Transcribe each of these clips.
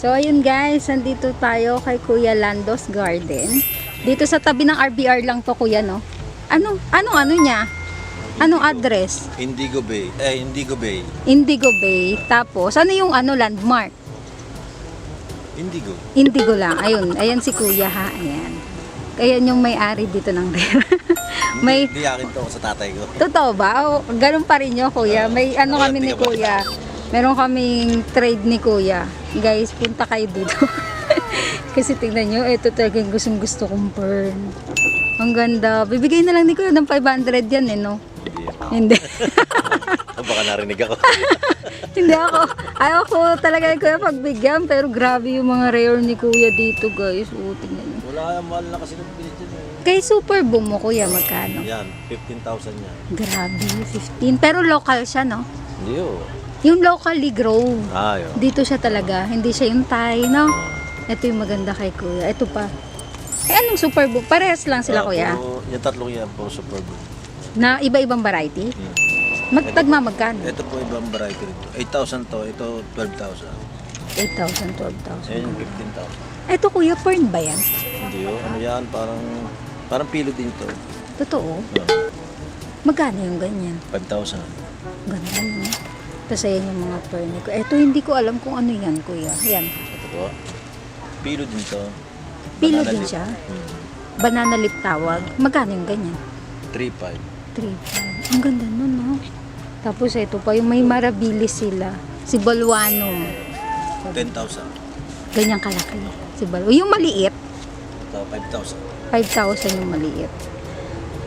So ayun guys, nandito tayo kay Kuya Lando's Garden. Dito sa tabi ng RBR lang to kuya, no? Ano niya? Anong address? Indigo Bay. Indigo Bay. Indigo Bay. Tapos, ano yung landmark? Indigo. Indigo lang. Ayun, ayan si Kuya ha. Ayan. Ayan yung may-ari dito ng rare. May Hindi akin to sa tatay ko. totoo ba? O, ganun pa rin yun, Kuya. May ano kami ni Kuya. Meron kaming trade ni Kuya. Guys, punta kayo dito. Kasi tingnan nyo, ito talagang gusto kong fern. Ang ganda. Bibigay na lang ni Kuya ng 500 yan eh, no? Hindi. Baka narinig ako. Hindi ako. Ayaw ko talaga ni Kuya pagbigyan. Pero grabe yung mga rare ni Kuya dito, guys. O, tingnan nyo. Wala, mahal na kasi ng pilit yun. Kay Super Boom mo, Kuya, magkano? Yan, 15,000 yan. Grabe, 15. Pero local siya, no? Hindi oh. Yung locally grow. Yun. Dito siya talaga. Hindi siya yung Thai, no? Ito yung maganda kay Kuya. Ito pa. Anong Super Boom? Parehas lang sila, Kuya. Yung tatlong yan po, super good. Na iba-ibang variety? Magkano? Ito po ibang variety rin. 8,000 to, ito 12,000. 8,000, 12,000. Ayan yung 15,000. Ito, Kuya, fern ba yan? Hindi oh. Ano yan? Parang pilo din to. Totoo? Magkano yung ganyan? 5,000. Ganda, no? Tapos ayan yung mga fern ko. Ito, hindi ko alam kung ano yan, Kuya. Yan. Ito po. Pilo din to. Pilo Banana din leaf. siya? Banana leaf tawag. Magkano yung ganyan? 3,500. 3,500. Ang ganda nun, no? Tapos ito pa, yung may marabilis sila. Si Balwano. 10,000. Ganyan kalaki. Si Balwano. Yung maliit, Ito 5,000. 5,000 yung maliit.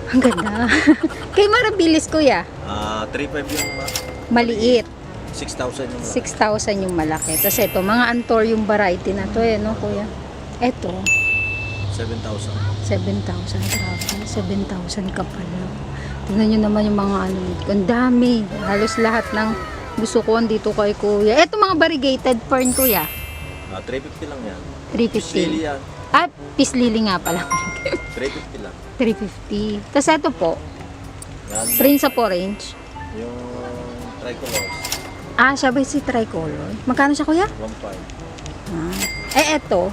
Ang ganda. Kay marabilis, Kuya. 3,500 yung Maliit. 6,000 yung 6,000 yung malaki. Tapos ito, mga antor yung variety na to eh, no, Kuya? Ito, 7,000. 7,000. Grabe. 7,000 ka pala. Tingnan nyo naman yung mga ano. Ang dami. Halos lahat ng gusto ko andito kay Kuya. Ito mga variegated fern, Kuya. 350 lang yan. 350. Lily yan. Ah, peace lily nga pala. 350 lang. 350. Tapos ito po, Yan. Prince of Orange. Yung tricolors. Ah, siya ba si tricolor? Magkano siya, Kuya? 1,500. Ah. Ito,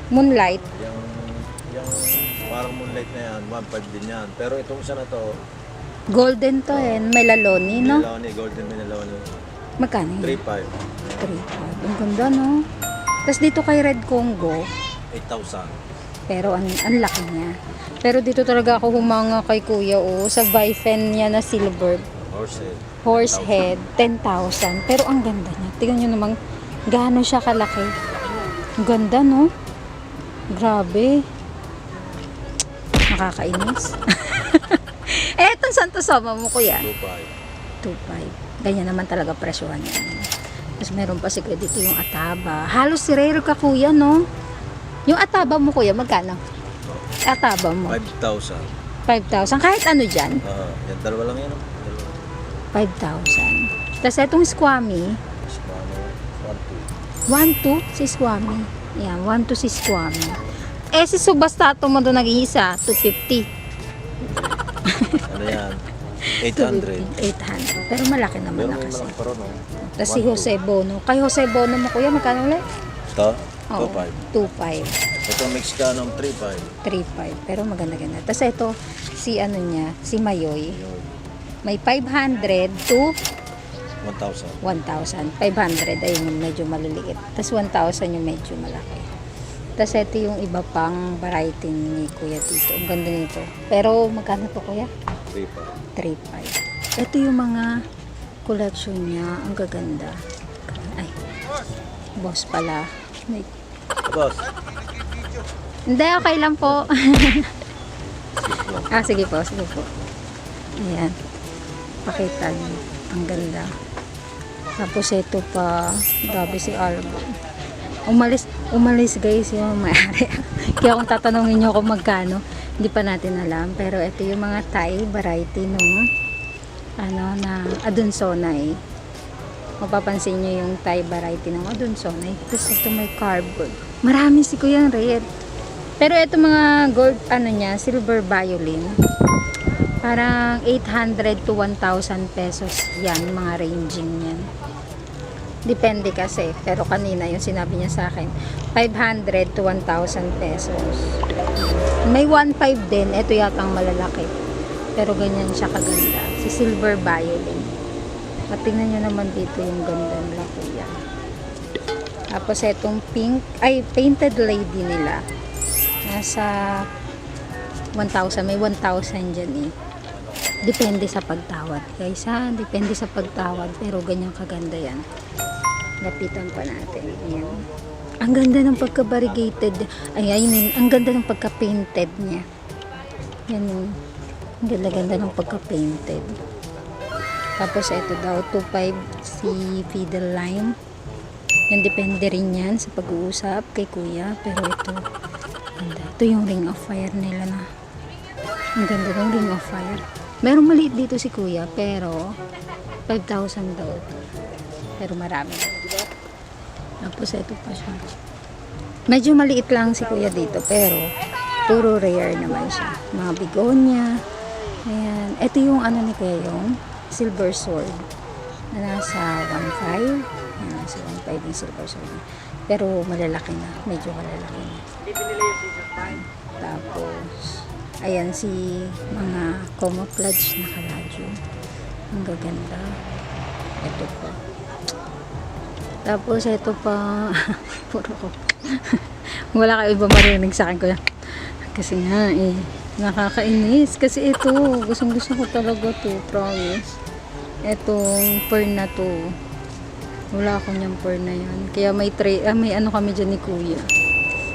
Moonlight. Yung parang moonlight na yan, 1,500 din yan. Pero itong isa na to, Golden to eh. Melaloni, no? Meloni, golden Meloni, Magkano yun? 3,500. 3,500. Ang ganda, no? Tapos dito kay Red Congo, 8,000. pero ang laki niya. Pero dito talaga ako humanga kay Kuya, sa Vifen niya na silver. Horsehead. Horsehead, 10,000. Pero ang ganda niya. Tingnan nyo naman, gaano siya kalaki. Ang ganda, no? Grabe. Nakakainis. Etong Santo Soma mo, Kuya. 2,500. 2,500. Ganyan naman talaga presyohan niya. Tapos meron pa si Kuya dito yung ataba. Halos si rare ka, Kuya, no? Yung ataba mo, Kuya, magkano? Ataba mo. 5,000. 5,000. Kahit ano dyan? Yan, dalawa lang yan. Dalawa. 5,000. Tapos itong squammy, 1,200 si squammy. Yan, 1,200 si squammy. Si subastato mo doon nag-iisa, 250. Ano yan? 800. 800. Pero malaki naman Pero na may kasi. malaki pa ron, no? Tapos si Jose Bono. Kay Jose Bono mo, Kuya, magkano ulit? Ito? Oo, 2,500. 2,500. Ito Mexicano, 3,500. 3,500. Pero maganda-ganda. Tapos ito, si ano niya, si Mayoy. May 500 to 1,000. 1,000. 500, ayun yung medyo maliliit. Tapos 1,000 yung medyo malaki. Tapos ito yung iba pang variety ni Kuya dito. Ang ganda nito. Pero magkano to, Kuya? 3,500. 3,500. Ito yung mga collection niya. Ang gaganda. Ay, boss pala. May... Boss, Hindi, okay lang po. Sige po, sige po. Ayan. Pakita niyo. Ang ganda. Tapos ito pa, grabe si Albo. Umalis guys yung may-ari. Kaya kung tatanungin nyo kung magkano, hindi pa natin alam. Pero ito yung mga Thai variety nung na Adunsonay. Mapapansin nyo yung Thai variety ng Adunsonay. Tapos ito may cardboard. Marami si Kuya red. Pero ito mga gold, silver violin. Parang 800 to 1,000 pesos yan, mga ranging yan. Depende kasi. Pero kanina yung sinabi niya sa akin, 500 to 1,000 pesos. May 1,500 din. Ito yata ang malalaki. Pero ganyan siya kaganda. Si Silver Violet. At tingnan nyo naman dito yung ganda nila kuya. Tapos itong pink, ay painted lady nila. Nasa 1,000. May 1,000 dyan eh. Depende sa pagtawad. Guys ha, depende sa pagtawad. Pero ganyan kaganda yan. Lapitan pa natin. Ayan. Ang ganda ng pagka-variegated. Ay, I mean, ang ganda ng pagka-painted niya. Yan yung ang ganda-ganda ng pagka-painted. Tapos ito daw, 2.5 si Fiddle Lime. Yan, depende rin yan sa pag-uusap kay kuya. Pero ito, ganda. Ito yung Ring of Fire nila na. Ang ganda ng Ring of Fire. Merong maliit dito si kuya, pero 5,000 daw. Pero marami. Tapos ito pa siya. Medyo maliit lang si kuya dito, pero puro rare naman siya. Mga begonia. Ayan. Ito yung ano ni kuya, yung silver sword. Na nasa 1.5. Ayan, nasa 1.5 yung silver sword. Pero malalaki na. Medyo malalaki na. Tapos, ayan si mga camouflage na kaladyo. Ang gaganda. Ito pa. Tapos ito pa. Puro ko. Wala kayo iba marinig sa akin ko. Kasi nga eh. Nakakainis. Kasi ito. Gustong gusto ko talaga to. Promise. Etong pearl na to. Wala ako niyang pearl na yan. Kaya may may ano kami dyan ni kuya.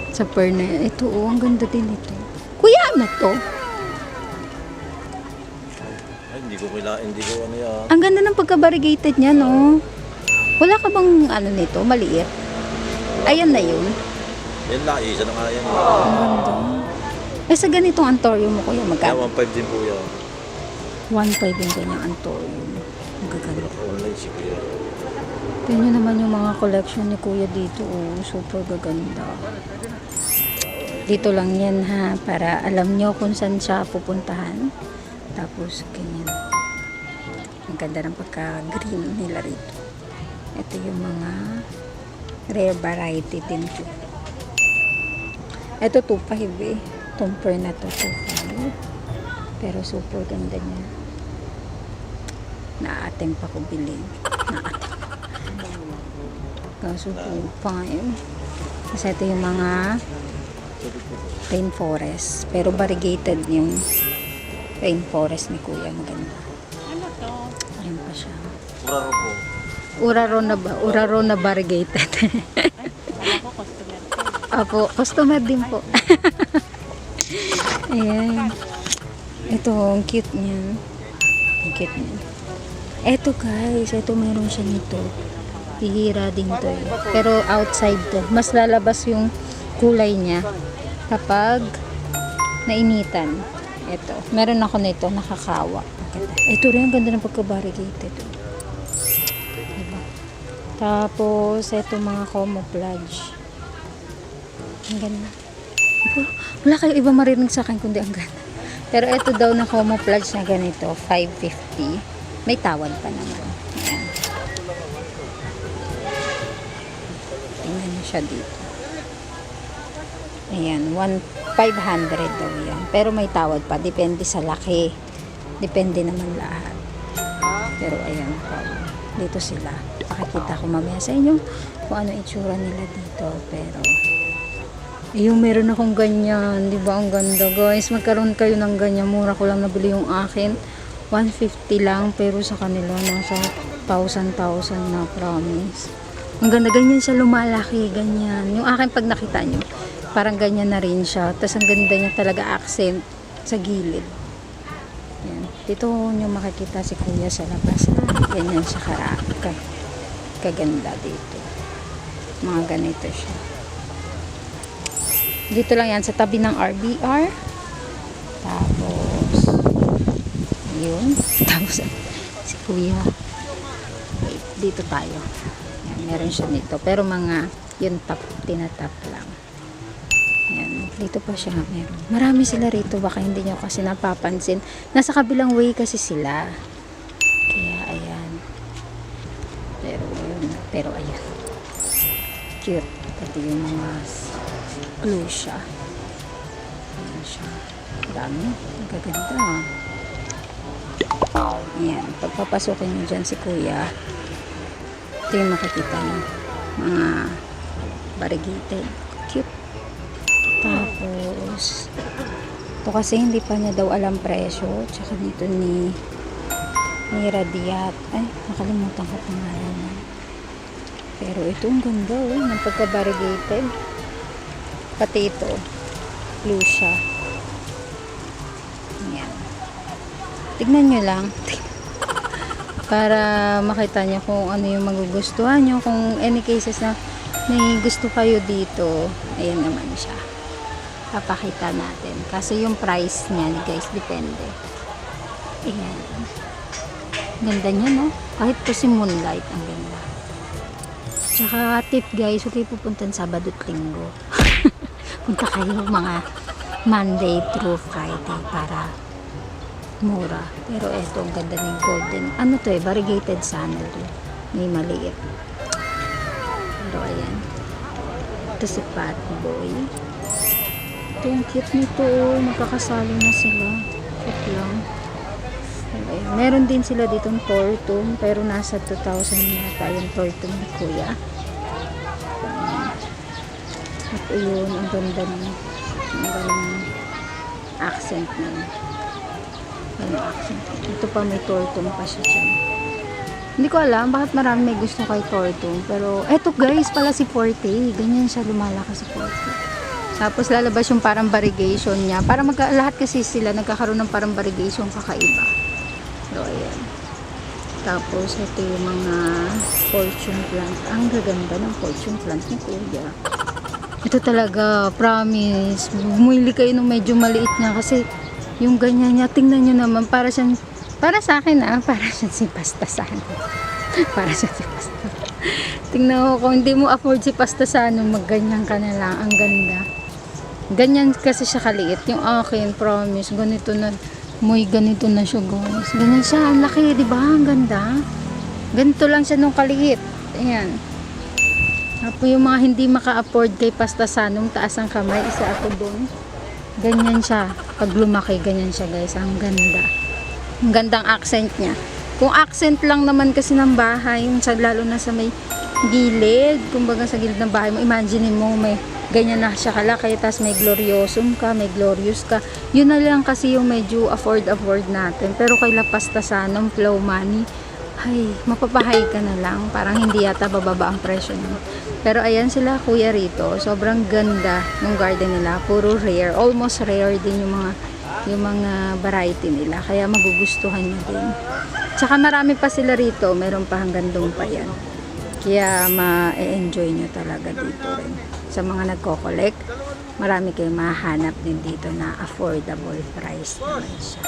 Sa pearl na yan. Ito ang ganda din ito. Kuya, ano to? Ay, hindi ko ano yan. Ang ganda ng pagka-variegated niya, no? Wala ka bang ano nito, maliit? Ayan na yun. Yan lang, isa na nga yan. Ang ganda. Eh, sa ganitong antorium mo, kuya, Kaya magkano? 1.5 din po yan. 1.5 yung ganyang antorium. Ang gaganda. Online si kuya. Tingnan nyo naman yung mga collection ni kuya dito, oh. Super gaganda. Dito lang yan, ha, para alam nyo kung saan siya pupuntahan. Tapos, ganyan. Ang ganda ng pagka-green nila rito. Ito yung mga rare variety din po. Ito 2.5 eh. Tumper na to 2.5. Pero super ganda niya. Naating pa ko bilhin. Naating pa. Kaso 2.5. Kasi ito yung mga rainforest. Pero variegated yung rainforest ni kuya. Maganda. Ano to? Ayan pa siya. Uraro po. Uraro na ba? Uraro na variegated. Wala ko customer ko. Apo, customer din po. Ayan. Ito, ang cute niya. Ang cute niya. Eto guys, eto meron siya nito. Hihira din to eh. Pero outside to. Mas lalabas yung kulay niya kapag nainitan. Ito. Meron ako nito, nakakawa. Ito rin, ang ganda ng pagka-variegated. Diba? Tapos, ito mga camouflage. Ang ganda. Wala kayo iba marinig sa akin kundi ang ganda. Pero ito daw na camouflage na ganito, 550. May tawad pa naman. Ayan. Tingnan nyo siya dito. Ayan, 500 daw yan. Pero may tawad pa. Depende sa laki. Depende naman lahat. Pero ayan, dito sila. Pakikita ko mamaya sa inyo kung ano itsura nila dito. Pero yung meron akong ganyan. Diba ang ganda guys? Magkaroon kayo ng ganyan. Mura ko lang nabili yung akin. 150 lang. Pero sa kanila nasa 1,000 na, promise. Ang ganda. Ganyan siya lumalaki. Ganyan. Yung akin pag nakita nyo, parang ganyan na rin siya. Tapos ang ganda niya talaga accent sa gilid. Yan. Dito nyo makikita si kuya sa labas. Ganyan siya kaganda dito. Mga ganito siya. Dito lang yan sa tabi ng RBR. Tapos yun. Tapos si kuya. Wait, dito tayo. Yan, meron siya nito. Pero mga yun tinatap lang. Ayan, dito pa siya meron. Marami sila rito, baka hindi nyo kasi napapansin. Nasa kabilang way kasi sila. Kaya, ayan. Pero ayun. Cute. Pati yung mga glue siya. Ayan siya. Dami. Ang gaganda. Ayan. Pagpapasukin nyo dyan si kuya, ito yung makikita nyo. Mga variegated. Cute. Tapos, ito kasi hindi pa niya daw alam presyo. Tsaka dito ni Radiat. Ay, nakalimutan ko pangalan niya. Pero ito ang ganda ng pagka-variegated. Pati ito, blue siya. Ayan. Tignan nyo lang. Para makita nyo kung ano yung magugustuhan nyo. Kung any cases na may gusto kayo dito, ayan naman siya. Papakita natin. Kasi yung price niyan, guys, depende. Ayan. Ganda niya, no? Kahit po si Moonlight, ang ganda. Tsaka tip, guys, huwag kayo pupuntan Sabado at Linggo. Punta kayo mga Monday through Friday para mura. Pero eto, ang ganda ng golden. Ano to variegated sandal to. May maliit. Pero ayan. Ito si Pat Boy. Ito yung cute nito. Magkakasali na sila. Cute lang. Okay. Meron din sila ditong tortum, pero nasa 2,000 yata yung tortum ni kuya. At yun, ang ganda ng accent na yun. Ano accent? Ito pa may tortum pa siya dyan. Hindi ko alam bakit marami may gusto kay tortum, pero eto guys, pala si Forte. Ganyan siya lumalakas si Forte. Tapos lalabas yung parang variegation niya. Para lahat kasi sila nagkakaroon ng parang variegation kakaiba. So, ayan. Tapos, ito yung mga fortune plant. Ang gaganda ng fortune plant ni kuya. Ito talaga, promise. Bumili kayo ng medyo maliit niya kasi yung ganyan niya, tingnan nyo naman, para sa akin para siyang si Pastasano. Para siyang si Pastasano. Tingnan mo, kung hindi mo afford si Pastasano, magganyan ka na lang. Ang ganda. Ganyan kasi siya kaliit. Yung akin, promise, ganito na. Muy ganito na siya, guys. Ganyan siya. Ang laki, di ba? Ang ganda. Ganito lang siya nung kaliit. Ayan. Tapos yung mga hindi maka-afford kay Pastasanong taas ang kamay, isa ako doon. Ganyan siya. Pag lumaki, ganyan siya, guys. Ang ganda. Ang gandang accent niya. Kung accent lang naman kasi ng bahay, lalo na sa may gilid, kumbaga sa gilid ng bahay mo, imagine mo may ganyan na siya kalaki, tapos may gloriosum ka, may glorious ka. Yun na lang kasi yung medyo afford natin. Pero kay La Pastasanong flow money, ay, mapapahay ka na lang. Parang hindi yata bababa ang presyo mo. Pero ayan sila kuya rito. Sobrang ganda ng garden nila. Puro rare. Almost rare din yung mga variety nila. Kaya magugustuhan nyo din. Tsaka marami pa sila rito. Meron pa hanggang doon pa yan. Kaya ma-enjoy nyo talaga dito rin. Sa mga nagko-collect, marami kayong mahanap din dito na affordable price naman siya.